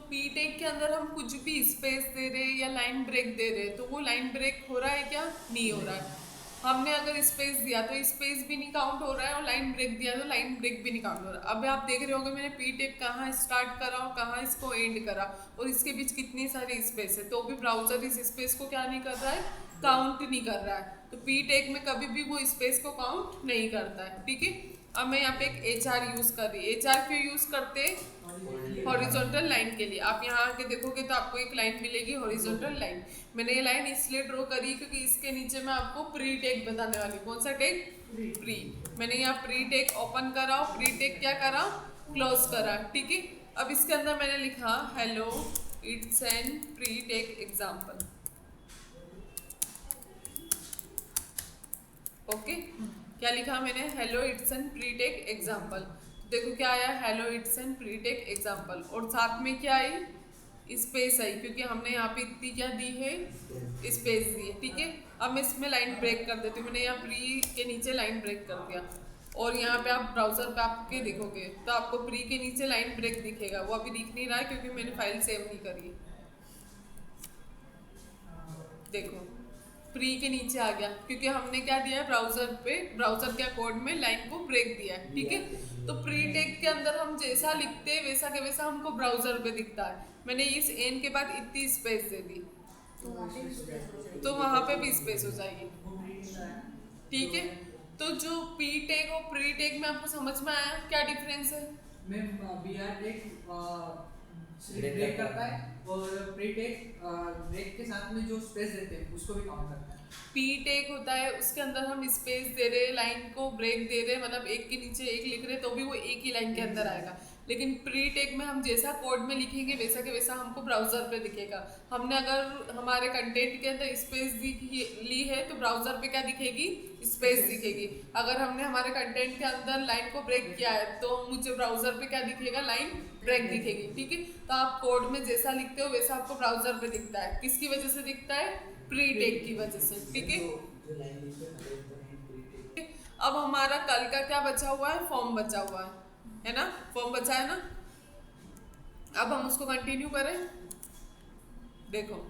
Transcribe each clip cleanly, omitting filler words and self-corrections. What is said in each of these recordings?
P take के अंदर हम कुछ भी स्पेस दे रहे हैं या लाइन ब्रेक दे रहे हैं तो वो लाइन ब्रेक हो रहा है क्या? नहीं हो रहा है। हमने अगर स्पेस दिया तो स्पेस भी नहीं काउंट हो रहा है और लाइन ब्रेक दिया तो लाइन ब्रेक भी नहीं काउंट हो रहा है। अब आप देख रहे होगे मैंने पी टेक कहाँ स्टार्ट करा और कहाँ इसको एंड करा और इसके बीच कितनी सारी स्पेस है, तो भी ब्राउजर इस स्पेस को क्या नहीं कर रहा है? काउंट नहीं कर रहा है। तो पी टेक में कभी भी वो स्पेस को काउंट नहीं करता है। ठीक है, अब मैं यहाँ पे एक एच आर यूज कर रही। एच आर क्यों यूज करते हैं? हॉरिजॉन्टल लाइन के लिए। आप यहाँ आके देखोगे तो आपको एक लाइन मिलेगी हॉरिजॉन्टल लाइन। मैंने ये लाइन इसलिए ड्रॉ करी क्योंकि इसके नीचे मैं आपको प्री टेक बताने वाली। कौन सा टेक? प्री। मैंने यहाँ प्री टेक ओपन करा और प्री टेक क्या करा? क्लोज करा। ठीक है, अब इसके अंदर मैंने लिखा hello it's an pre tag example. Okay, क्या लिखा मैंने? Hello it's an pre tag example. देखो क्या आया? Hello it's an pre tag example. और साथ में क्या आई? स्पेस आई, क्योंकि हमने यहाँ पे इतनी क्या दी है? स्पेस दी है। ठीक है, अब मैं इसमें लाइन ब्रेक कर देती हूँ। मैंने यहाँ प्री के नीचे लाइन ब्रेक कर दिया और यहाँ पे आप ब्राउजर पे आपके देखोगे तो आपको प्री के नीचे लाइन ब्रेक दिखेगा। वो अभी दिख नहीं रहा है क्योंकि मैंने फाइल सेव नहीं करी। देखो प्री के नीचे आ गया क्योंकि हमने क्या दिया है ब्राउजर पे, ब्राउजर के कोड में लाइन को ब्रेक दिया है। ठीक है, तो प्री टेक के अंदर हम जैसा लिखते हैं वैसा के वैसा हमको ब्राउजर पे दिखता है। मैंने इस एन के बाद इतनी स्पेस दे दी तो वहां पे भी स्पेस हो जाएगी। ठीक है, तो जो पी टेक और प्री टेक में आपको समझ में आया क्या डिफरेंस है? मैम बी आर टेक ब्रेक करता है और प्री टेक ब्रेक के साथ में जो स्पेस देते हैं उसको भी काउंट करता है। पी टेक होता है उसके अंदर हम स्पेस दे रहे, लाइन को ब्रेक दे रहे, मतलब एक के नीचे एक लिख रहे तो भी वो एक ही लाइन के अंदर आएगा। लेकिन प्री टेक में हम जैसा कोड में लिखेंगे वैसा के वैसा हमको ब्राउजर पे दिखेगा। हमने अगर हमारे कंटेंट के अंदर स्पेस ली है तो ब्राउजर पे क्या दिखेगी? स्पेस दिखेगी। अगर हमने हमारे कंटेंट के अंदर लाइन को ब्रेक किया है तो मुझे ब्राउजर पे क्या दिखेगा? लाइन ब्रेक दिखेगी। ठीक है, तो आप कोड में जैसा लिखते हो वैसा आपको ब्राउजर पे दिखता है। किसकी वजह से दिखता है? प्री टेक की वजह से। ठीक है, अब हमारा कल का क्या बचा हुआ है? फॉर्म बचा हुआ है ना? फॉर्म बचा है ना? अब हम उसको कंटिन्यू करें। देखो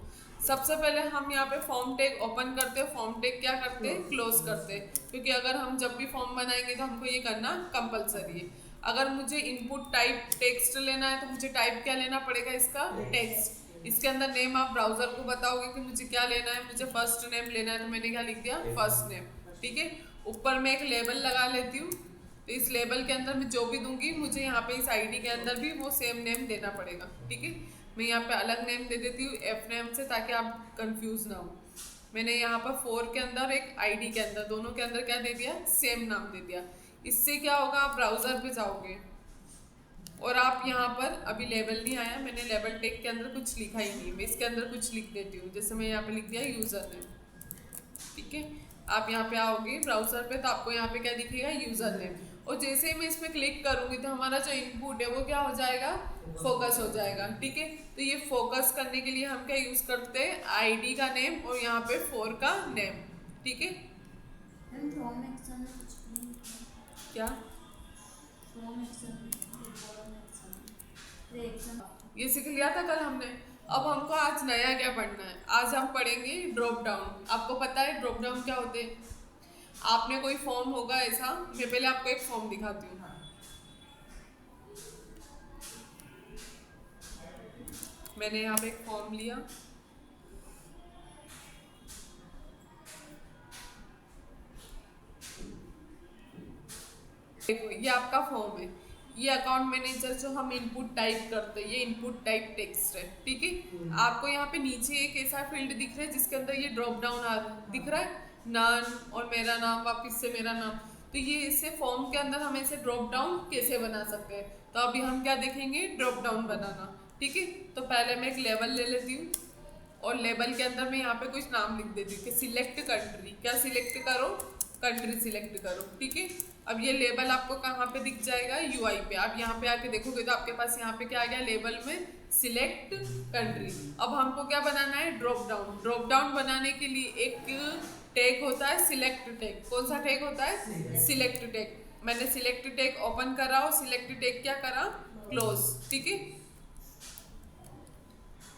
सबसे पहले हम यहाँ पे फॉर्म टैग ओपन करते हैं, फॉर्म टैग क्या करते हैं? क्लोज करते हैं, क्योंकि अगर हम जब भी फॉर्म बनाएंगे तो हमको ये करना कंपलसरी है। अगर मुझे इनपुट टाइप टेक्स्ट लेना है तो मुझे टाइप क्या लेना पड़ेगा? इसका टेक्स्ट। इसके अंदर नेम आप ब्राउजर को बताओगे कि मुझे क्या लेना है, मुझे फर्स्ट नेम लेना है तो मैंने क्या लिख दिया? First name. ठीक है, ऊपर मैं एक लेबल लगा लेती हूँ, तो इस लेबल के अंदर मैं जो भी दूंगी मुझे यहाँ पे इस आईडी के अंदर भी वो सेम नेम देना पड़ेगा। ठीक है, मैं यहाँ पे अलग नेम दे देती हूँ एफ नेम से ताकि आप कंफ्यूज ना हो। मैंने यहाँ पर 4 के अंदर एक आईडी के अंदर दोनों के अंदर क्या दे दिया? सेम नाम दे दिया। इससे क्या होगा? आप ब्राउजर पे जाओगे और आप यहाँ पर अभी लेबल नहीं आया, मैंने लेबल टेक के अंदर कुछ लिखा ही नहीं, मैं इसके अंदर कुछ लिख देती हूँ। जैसे मैं यहाँ पे लिख दिया यूजर नेम। ठीक है, आप यहाँ पे आओगे ब्राउजर पे तो आपको यहाँ पे क्या दिखेगा? User name. और जैसे ही मैं इस पर क्लिक करूंगी तो हमारा जो इनपुट है वो क्या हो जाएगा? फोकस हो जाएगा। ठीक है, तो ये फोकस करने के लिए हम क्या यूज करते हैं? आईडी का नेम और यहाँ पे 4 का नेम। ठीक है, क्या ये सीख लिया था कल हमने। अब हमको आज नया क्या पढ़ना है? आज हम पढ़ेंगे ड्रॉप डाउन। आपको पता है ड्रॉप डाउन क्या होते हैं? आपने कोई फॉर्म होगा ऐसा, मैं पहले आपको एक फॉर्म दिखाती हूँ। मैंने यहाँ पे एक फॉर्म लिया, देखो ये आपका फॉर्म है। ये अकाउंट मैनेजर जो हम इनपुट टाइप करते हैं, ये इनपुट टाइप टेक्स्ट है। ठीक है, आपको यहाँ पे नीचे एक ऐसा फील्ड दिख रहा है जिसके अंदर ये ड्रॉप डाउन दिख रहा है, नन और मेरा नाम, वापिस से मेरा नाम। तो ये इससे फॉर्म के अंदर हम ऐसे ड्रॉप डाउन कैसे बना सकते हैं? तो अभी हम क्या देखेंगे? ड्रॉप डाउन बनाना। ठीक है, तो पहले मैं एक लेबल ले लेती हूँ और लेबल के अंदर मैं यहाँ पे कुछ नाम लिख देती हूँ कि सिलेक्ट कंट्री। क्या सिलेक्ट करो? कंट्री सिलेक्ट करो। ठीक है, अब ये लेबल आपको कहाँ पे दिख जाएगा? यूआई पे। आप यहाँ पे आके देखोगे तो आपके पास यहाँ पे क्या आ गया? लेबल में सिलेक्ट कंट्री। अब हमको क्या बनाना है? Drop down. ड्रॉप डाउन बनाने के लिए एक टैग होता है सिलेक्ट टैग। कौन सा टैग होता है? Select tag. मैंने सिलेक्ट टैग ओपन करा और सिलेक्ट टैग क्या करा? क्लोज। ठीक है,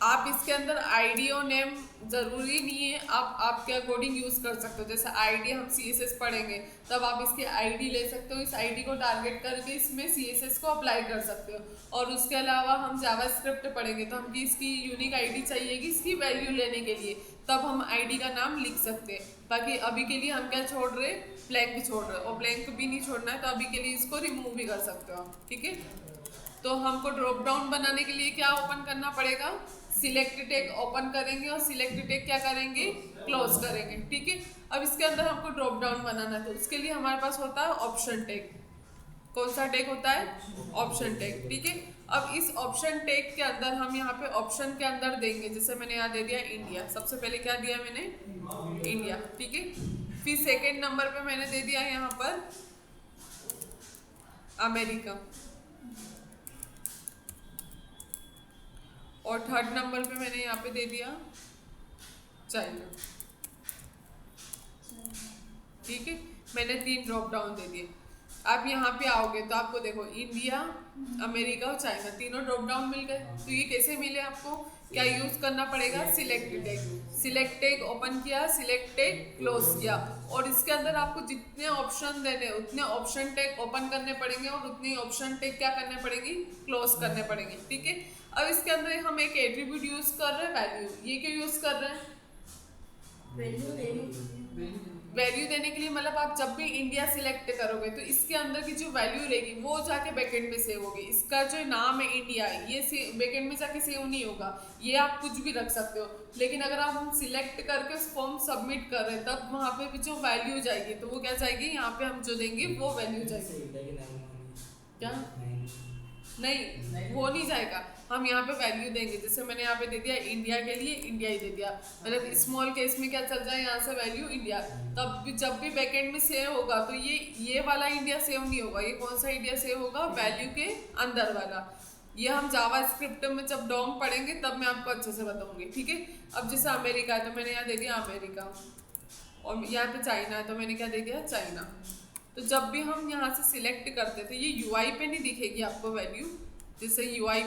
आप इसके अंदर आईडी और नेम ज़रूरी नहीं है, आप आपके अकॉर्डिंग यूज़ कर सकते हो। जैसे आईडी हम सीएसएस पढ़ेंगे तब आप इसकी आईडी ले सकते हो, इस आईडी को टारगेट करके इसमें सीएसएस को अप्लाई कर सकते हो। और उसके अलावा हम जावास्क्रिप्ट पढ़ेंगे तो हमकी इसकी यूनिक आईडी चाहिएगी इसकी वैल्यू लेने के लिए, तब हम आईडी का नाम लिख सकते हैं। बाकी अभी के लिए हम क्या छोड़ रहे, ब्लैंक छोड़ रहे, और ब्लैंक भी नहीं छोड़ना है तो अभी के लिए इसको रिमूव भी कर सकते हो आप, ठीक है। तो हमको ड्रॉप डाउन बनाने के लिए क्या ओपन करना पड़ेगा, सिलेक्ट टैग ओपन करेंगे और सिलेक्ट टैग क्या करेंगे, क्लोज करेंगे, ठीक है। अब इसके अंदर हमको ड्रॉप डाउन बनाना है तो उसके लिए हमारे पास होता है ऑप्शन टैग। कौन सा टैग होता है, ऑप्शन टैग, ठीक है। अब इस ऑप्शन टैग के अंदर हम यहाँ पे ऑप्शन के अंदर देंगे, जैसे मैंने यहाँ दे दिया इंडिया, सबसे पहले क्या दिया मैंने, इंडिया, ठीक है। फिर सेकेंड नंबर पे मैंने दे दिया यहाँ पर अमेरिका, और थर्ड नंबर पे मैंने यहाँ पे दे दिया चाइना, ठीक है। मैंने 3 ड्रॉप डाउन दे दिए। आप यहाँ पे आओगे तो आपको देखो इंडिया, अमेरिका और चाइना तीनों ड्रॉप डाउन मिल गए। तो ये कैसे मिले आपको, क्या यूज करना पड़ेगा, select tag. Select tag open किया, सिलेक्ट टैग क्लोज किया, और इसके अंदर आपको जितने ऑप्शन देने उतने ऑप्शन टैग ओपन करने पड़ेंगे और उतनी ऑप्शन टैग क्या करने पड़ेगी, क्लोज करने पड़ेंगे, ठीक है। अब इसके अंदर हम एक एट्रीब्यूट यूज कर रहे हैं, वैल्यू। ये क्यों यूज कर रहे हैं, वैल्यू देने के लिए। मतलब आप जब भी इंडिया सिलेक्ट करोगे तो इसके अंदर की जो वैल्यू रहेगी वो जाके बैकएंड में सेव होगी। इसका जो नाम है इंडिया, ये बैकएंड में जाके सेव नहीं होगा, ये आप कुछ भी रख सकते हो। लेकिन अगर आप हम सिलेक्ट करके उस फॉर्म सबमिट कर रहे हैं तब वहाँ पे भी जो वैल्यू जाएगी तो वो क्या जाएगी, यहाँ पे हम जो देंगे वो वैल्यू जाएगी। क्या नहीं, वो नहीं जाएगा, हम यहाँ पे वैल्यू देंगे। जैसे मैंने यहाँ पे दे दिया इंडिया के लिए इंडिया ही दे दिया, मतलब स्मॉल केस में क्या चल जाए, यहाँ से वैल्यू इंडिया। तब भी जब भी बैकएंड में सेव होगा तो ये वाला इंडिया सेव नहीं होगा। ये कौन सा इंडिया सेव होगा, वैल्यू के अंदर वाला। ये हम जावास्क्रिप्ट में जब डॉम पढ़ेंगे तब मैं आपको अच्छे से बताऊंगी, ठीक है। अब जैसे अमेरिका है तो मैंने यहाँ दे दिया अमेरिका, और यहाँ पे चाइना है तो मैंने क्या दे दिया, चाइना। तो जब भी हम यहाँ से सिलेक्ट करते थे, ये यूआई पे नहीं दिखेगी आपको वैल्यू, जैसे यूआई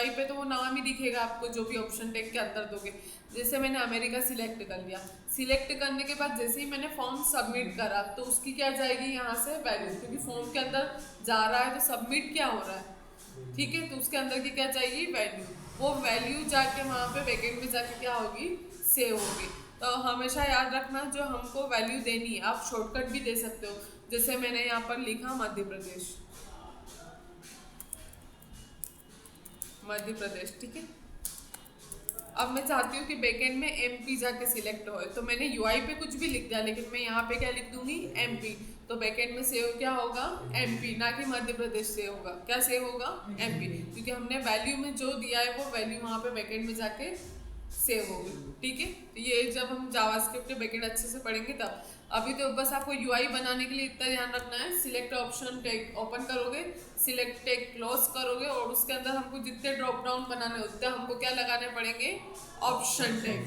पे तो वो नाम ही दिखेगा आपको जो भी ऑप्शन टैग के अंदर दोगे। जैसे मैंने अमेरिका सिलेक्ट कर लिया, सिलेक्ट करने के बाद जैसे ही मैंने फॉर्म सबमिट करा तो उसकी क्या जाएगी यहाँ से वैल्यू, क्योंकि फॉर्म के अंदर जा रहा है तो सबमिट क्या हो रहा है, ठीक है। तो उसके अंदर की क्या चाहिए, वैल्यू। वो वैल्यू जाके वहाँ पे बैकएंड में जाके क्या होगी, सेव होगी। तो हमेशा याद रखना जो हमको वैल्यू देनी है, आप शॉर्टकट भी दे सकते हो। जैसे मैंने यहाँ पर लिखा मध्य प्रदेश, ठीक है। अब मैं चाहती हूँ कि बैकएंड में एमपी जाके सिलेक्ट हो, तो मैंने यूआई पे कुछ भी लिख दिया, लेकिन मैं यहाँ पे क्या लिख दूंगी, एमपी। तो बैकएंड में सेव क्या होगा, एमपी, ना कि मध्य प्रदेश सेव होगा। क्या सेव होगा, एमपी, क्योंकि हमने वैल्यू में जो दिया है वो वैल्यू वहाँ पे बैकएंड में जाके सेव होगी, ठीक है। तो ये जब हम जावास्क्रिप्ट बैकएंड अच्छे से पढ़ेंगे तब। अभी तो बस आपको यूआई बनाने के लिए इतना ध्यान रखना है, सिलेक्ट ऑप्शन टैग ओपन करोगे, सिलेक्ट टैग क्लोज करोगे, और उसके अंदर हमको जितने ड्रॉप डाउन बनाने उतने हमको क्या लगाने पड़ेंगे, ऑप्शन टैग।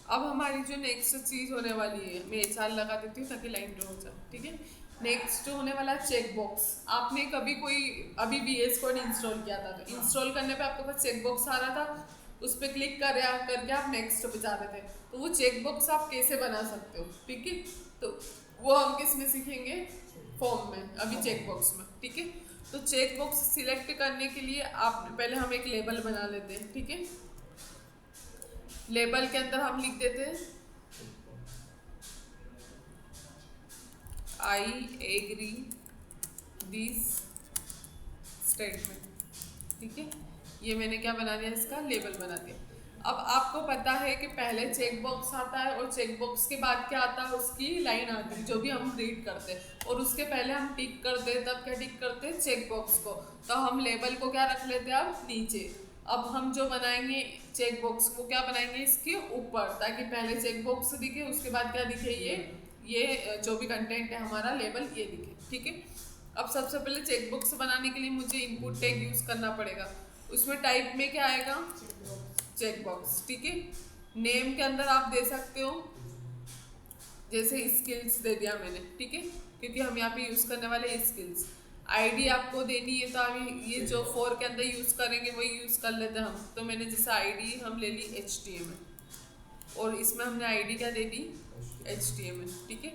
अब हमारी जो नेक्स्ट चीज होने वाली है, मैं HR लगा देती हूँ ताकि लाइन ड्रॉ हो जाए, ठीक है। नेक्स्ट होने वाला चेक बॉक्स। आपने कभी कोई अभी VS कोड इंस्टॉल किया था तो इंस्टॉल करने पे आपके पास चेक बॉक्स आ रहा था, उस पर क्लिक करके आप नेक्स्ट पे जा रहे थे, तो वो चेक बॉक्स आप कैसे बना सकते हो, ठीक है। तो वो हम किस में सीखेंगे, फॉर्म में, अभी चेक बॉक्स में, ठीक है। तो चेक बॉक्स सिलेक्ट करने के लिए आप पहले हम एक लेबल बना लेते हैं, ठीक है। लेबल के अंदर हम लिख देते हैं I agree this statement, ठीक है। ये मैंने क्या बना दिया, इसका लेबल बना दिया। अब आपको पता है कि पहले चेक बॉक्स आता है और चेक बॉक्स के बाद क्या आता है, उसकी लाइन आती है जो भी हम रीड करते हैं, और उसके पहले हम टिक करते हैं। तब क्या टिक करते हैं, चेक बॉक्स को। तो हम लेबल को क्या रख लेते हैं अब नीचे। अब हम जो बनाएंगे चेक बॉक्स वो क्या बनाएंगे, इसके ऊपर, ताकि पहले चेक बॉक्स दिखे, उसके बाद क्या दिखे, ये जो भी कंटेंट है हमारा लेबल ये दिखे, ठीक है। अब सबसे पहले चेक बॉक्स बनाने के लिए मुझे इनपुट टैग यूज करना पड़ेगा। उसमें टाइप में क्या आएगा, चेक बॉक्स, ठीक है। नेम के अंदर आप दे सकते हो, जैसे स्किल्स दे दिया मैंने, ठीक है, क्योंकि हम यहाँ पे यूज करने वाले स्किल्स। आईडी आपको देनी है तो आप ये जो फॉर के अंदर यूज़ करेंगे वही यूज़ कर लेते हैं हम। तो मैंने जैसे आईडी हम ले ली HTML और इसमें हमने आईडी क्या दे दी HTML, ठीक है।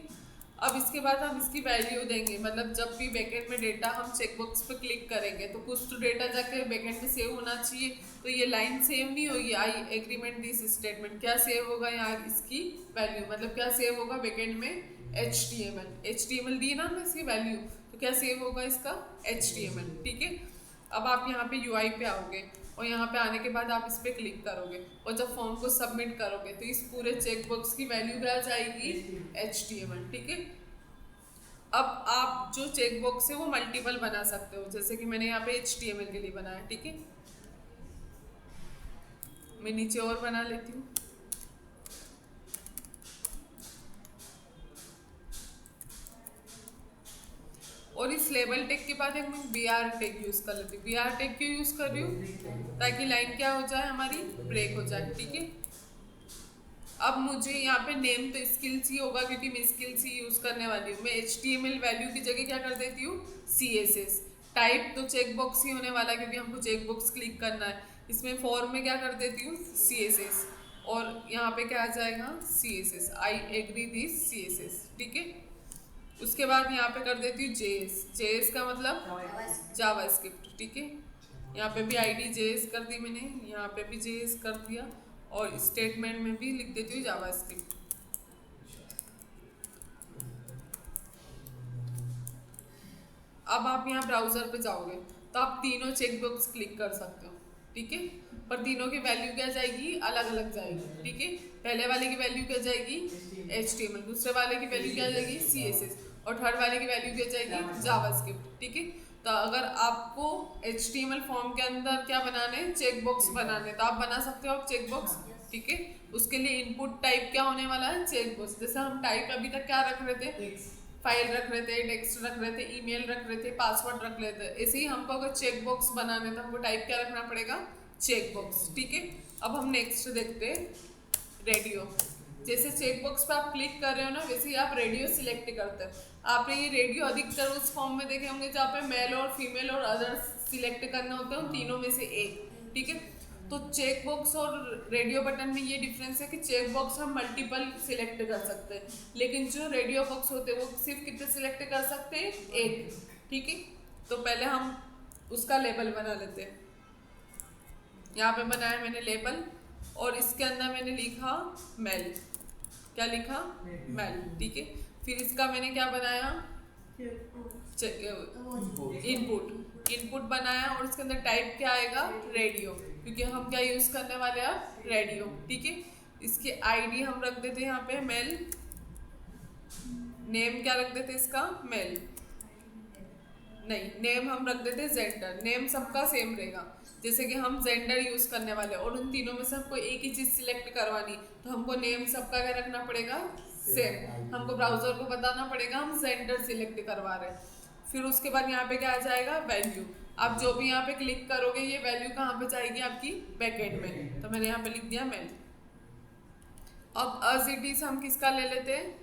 अब इसके बाद हम इसकी वैल्यू देंगे, मतलब जब भी बैकेंड में डेटा हम चेकबॉक्स पे क्लिक करेंगे तो कुछ तो डेटा जाकर बैकेंड में सेव होना चाहिए। तो ये लाइन सेव नहीं होगी, आई एग्रीमेंट दिस स्टेटमेंट, क्या सेव होगा यहाँ इसकी वैल्यू, मतलब क्या सेव होगा बैकेंड में HTML दी ना हमने इसकी वैल्यू, तो क्या सेव होगा इसका HTML, ठीक है। अब आप यहाँ पे UI पे आओगे और यहाँ पे आने के बाद आप इस पर क्लिक करोगे और जब फॉर्म को सबमिट करोगे तो इस पूरे चेकबॉक्स की वैल्यू क्या जाएगी HTML, ठीक है। अब आप जो चेकबॉक्स है वो मल्टीपल बना सकते हो, जैसे कि मैंने यहाँ पे HTML के लिए बनाया, ठीक है। मैं नीचे और बना लेती हूँ। और इस लेबल टेक के बाद एक मैं BR टेक यूज कर लेती हूँ। BR टेक क्यों यूज कर रही हूँ, ताकि लाइन क्या हो जाए हमारी ब्रेक हो जाए, ठीक है। अब मुझे यहाँ पे नेम तो स्किल्स ही होगा क्योंकि मैं स्किल्स ही यूज करने वाली हूँ। मैं HTML वैल्यू की जगह क्या कर देती हूँ CSS। टाइप तो चेकबॉक्स ही होने वाला है क्योंकि हमको चेकबॉक्स क्लिक करना है। इसमें फॉर्म में क्या कर देती हूँ CSS और यहाँ पे क्या आ जाएगा CSS, I agree this CSS, ठीक है। उसके बाद यहाँ पे कर देती हूँ JS का मतलब जावास्क्रिप्ट, ठीक है। यहाँ पे भी ID JS कर दी मैंने, यहाँ पे भी JS कर दिया और स्टेटमेंट में भी लिख देती हूँ जावास्क्रिप्ट। अब आप यहाँ ब्राउजर पे जाओगे तो आप तीनों चेकबॉक्स क्लिक कर सकते हो, ठीक है। पर तीनों की वैल्यू क्या जाएगी, अलग अलग जाएगी, ठीक है। पहले वाले की वैल्यू क्या जाएगी HTML, दूसरे वाले की वैल्यू क्या जाएगी CSS और थर्ड वाले की वैल्यू क्या जाएगी जावास्क्रिप्ट, ठीक है। तो अगर आपको HTML फॉर्म के अंदर क्या बनाने हैं, चेकबॉक्स बनाने, तो आप बना सकते हो आप चेकबॉक्स, ठीक है। उसके लिए इनपुट टाइप क्या होने वाला है चेकबॉक्स। जैसे हम टाइप अभी तक क्या रख रहे थे, फाइल रख रहे थे, टेक्स्ट रख रहे थे, ईमेल रख रहे थे, पासवर्ड रख रहे थे। ऐसे ही हमको अगर चेकबॉक्स बनाने तो हमको टाइप क्या रखना पड़ेगा चेकबॉक्स, ठीक है। अब हम नेक्स्ट देखते हैं रेडियो। जैसे चेकबॉक्स पे आप क्लिक कर रहे हो ना, वैसे ही आप रेडियो सिलेक्ट करते हैं। आपने ये रेडियो अधिकतर उस फॉर्म में देखे होंगे जहाँ पे मेल और फीमेल और अदर्स सिलेक्ट करने होते हैं, उन तीनों में से एक, ठीक है। तो चेकबॉक्स और रेडियो बटन में ये डिफरेंस है कि चेकबॉक्स हम मल्टीपल सिलेक्ट कर सकते हैं, लेकिन जो रेडियो बॉक्स होते हैं वो सिर्फ कितने सिलेक्ट कर सकते हैं, एक, ठीक है। तो पहले हम उसका लेबल बना लेते हैं। यहाँ पे बनाया मैंने लेबल और इसके अंदर मैंने लिखा मेल, क्या लिखा मेल, ठीक है। फिर इसका मैंने क्या बनाया इनपुट बनाया और इसके अंदर टाइप क्या आएगा रेडियो, क्योंकि हम क्या यूज करने वाले हैं रेडियो, ठीक है। इसके ID हम रख देते हैं यहाँ पे मेल, नेम क्या रख देते हैं इसका मेल, नहीं नेम हम रख देते हैं जेंडर। नेम सबका सेम रहेगा, जैसे कि हम जेंडर यूज करने वाले और उन तीनों में से हमको एक ही चीज सिलेक्ट करवानी, तो हमको नेम सबका क्या रखना पड़ेगा सेम। हमको ब्राउजर को बताना पड़ेगा हम जेंडर सिलेक्ट करवा रहे हैं। फिर उसके बाद यहाँ पे क्या आ जाएगा वैल्यू। आप जो भी यहाँ पे क्लिक करोगे ये वैल्यू कहाँ पे जाएगी आपकी बैकएंड में, तो मैंने यहाँ पे लिख दिया मेल। अब एज इट इज हम किसका ले लेते हैं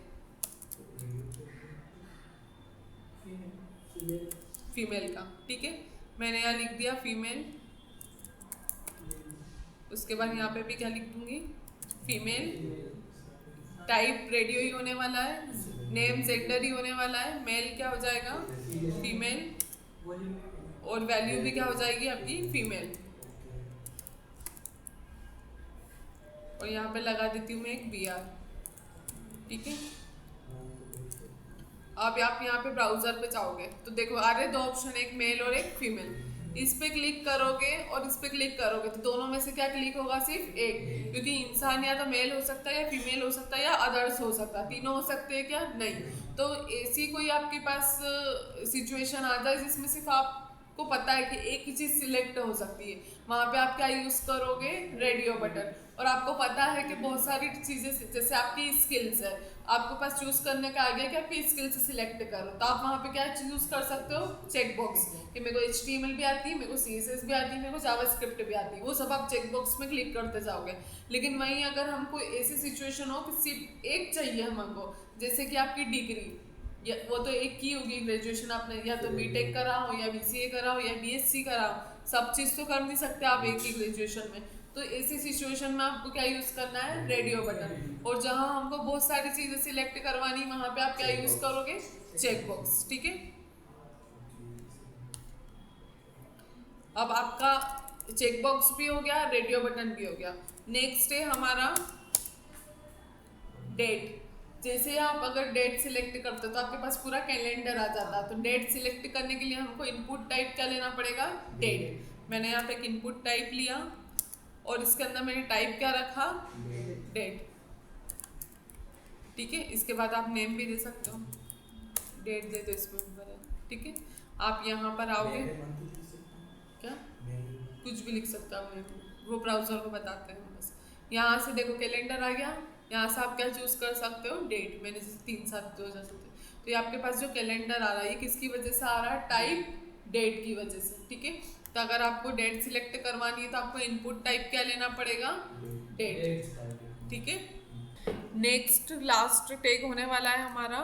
फीमेल का, ठीक है। मैंने यहाँ लिख दिया फीमेल। उसके बाद यहाँ पे भी क्या लिख दूंगी फीमेल। टाइप रेडियो ही होने वाला है, नेम जेंडर ही होने वाला है, मेल क्या हो जाएगा फीमेल और वैल्यू भी क्या हो जाएगी आपकी फीमेल। और यहाँ पे लगा देती हूँ मैं एक BR, ठीक है। अब आप यहाँ पे ब्राउजर पे जाओगे तो देखो आ रहे दो ऑप्शन, एक मेल और एक फीमेल। इस पे क्लिक करोगे और इस पे क्लिक करोगे तो दोनों में से क्या क्लिक होगा सिर्फ एक, क्योंकि इंसान या तो मेल हो सकता है या फीमेल हो सकता है या अदर्स हो सकता है, तीनों हो सकते हैं क्या नहीं। तो ऐसी कोई आपके पास सिचुएशन आ जाए जिसमें सिर्फ आपको पता है कि एक ही चीज सिलेक्ट हो सकती है, वहां पे आप क्या यूज करोगे रेडियो बटन। और आपको पता है कि बहुत सारी चीजें जैसे आपकी स्किल्स है, आपके पास चूज करने का आ गया कि आपकी स्किल्स सिलेक्ट करो, तो आप वहाँ पे क्या चूज कर सकते हो चेकबॉक्स कि मेरे को HTML भी आती है, मेरे को CSS भी आती है, मेरे को जावास्क्रिप्ट भी आती है, वो सब आप चेकबॉक्स में क्लिक करते जाओगे। लेकिन वहीं अगर हमको ऐसी सिचुएशन हो कि सिर्फ एक चाहिए हमको, जैसे कि आपकी डिग्री, या वो तो एक की होगी ग्रेजुएशन, आपने या तो बीटेक करा हो या बीसीए करा हो या बीएससी करा हो, सब चीज़ तो कर नहीं सकते आप एक ही ग्रेजुएशन में। तो ऐसी सिचुएशन में आपको क्या यूज़ करना है, रेडियो बटन। और जहाँ हमको बहुत सारी चीज़ें सिलेक्ट करवानी, वहाँ पे आप क्या यूज़ करोगे, चेक बॉक्स। ठीक है, अब आपका चेक बॉक्स भी हो गया, रेडियो बटन भी हो गया। नेक्स्ट है हमारा डेट। जैसे आप अगर डेट सिलेक्ट करते हो तो आपके पास पूरा कैलेंडर आ जाता है। तो डेट सिलेक्ट करने के लिए हमको इनपुट टाइप क्या लेना पड़ेगा, डेट। मैंने यहाँ पे एक इनपुट टाइप लिया और इसके अंदर मैंने टाइप क्या रखा, डेट। ठीक है, इसके बाद आप नेम भी दे सकते हो, डेट दे दो इसमें ऊपर। ठीक है, आप यहाँ पर आओगे, क्या कुछ भी लिख सकते हो आप, वो ब्राउजर को बताते हैं बस। यहाँ से देखो कैलेंडर आ गया, यहाँ से आप क्या चूज कर सकते हो, डेट। मैंने जैसे 3/7/2017, तो ये आपके पास जो कैलेंडर आ रहा है ये किसकी वजह से आ रहा है, टाइप डेट की वजह से। ठीक है, तो अगर आपको डेट सिलेक्ट करवानी है तो आपको इनपुट टाइप क्या लेना पड़ेगा, डेट। ठीक है, नेक्स्ट लास्ट टैग होने वाला है हमारा,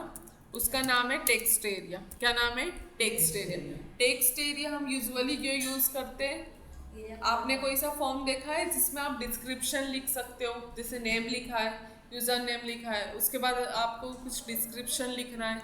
उसका नाम है टेक्स्ट एरिया। क्या नाम है, टेक्स्ट एरिया। टेक्स्ट एरिया हम यूजुअली क्यों यूज करते हैं, आपने कोई सा फॉर्म देखा है जिसमें आप डिस्क्रिप्शन लिख सकते हो, जैसे नेम लिखा है, यूजर नेम लिखा है, उसके बाद आपको कुछ डिस्क्रिप्शन लिखना है,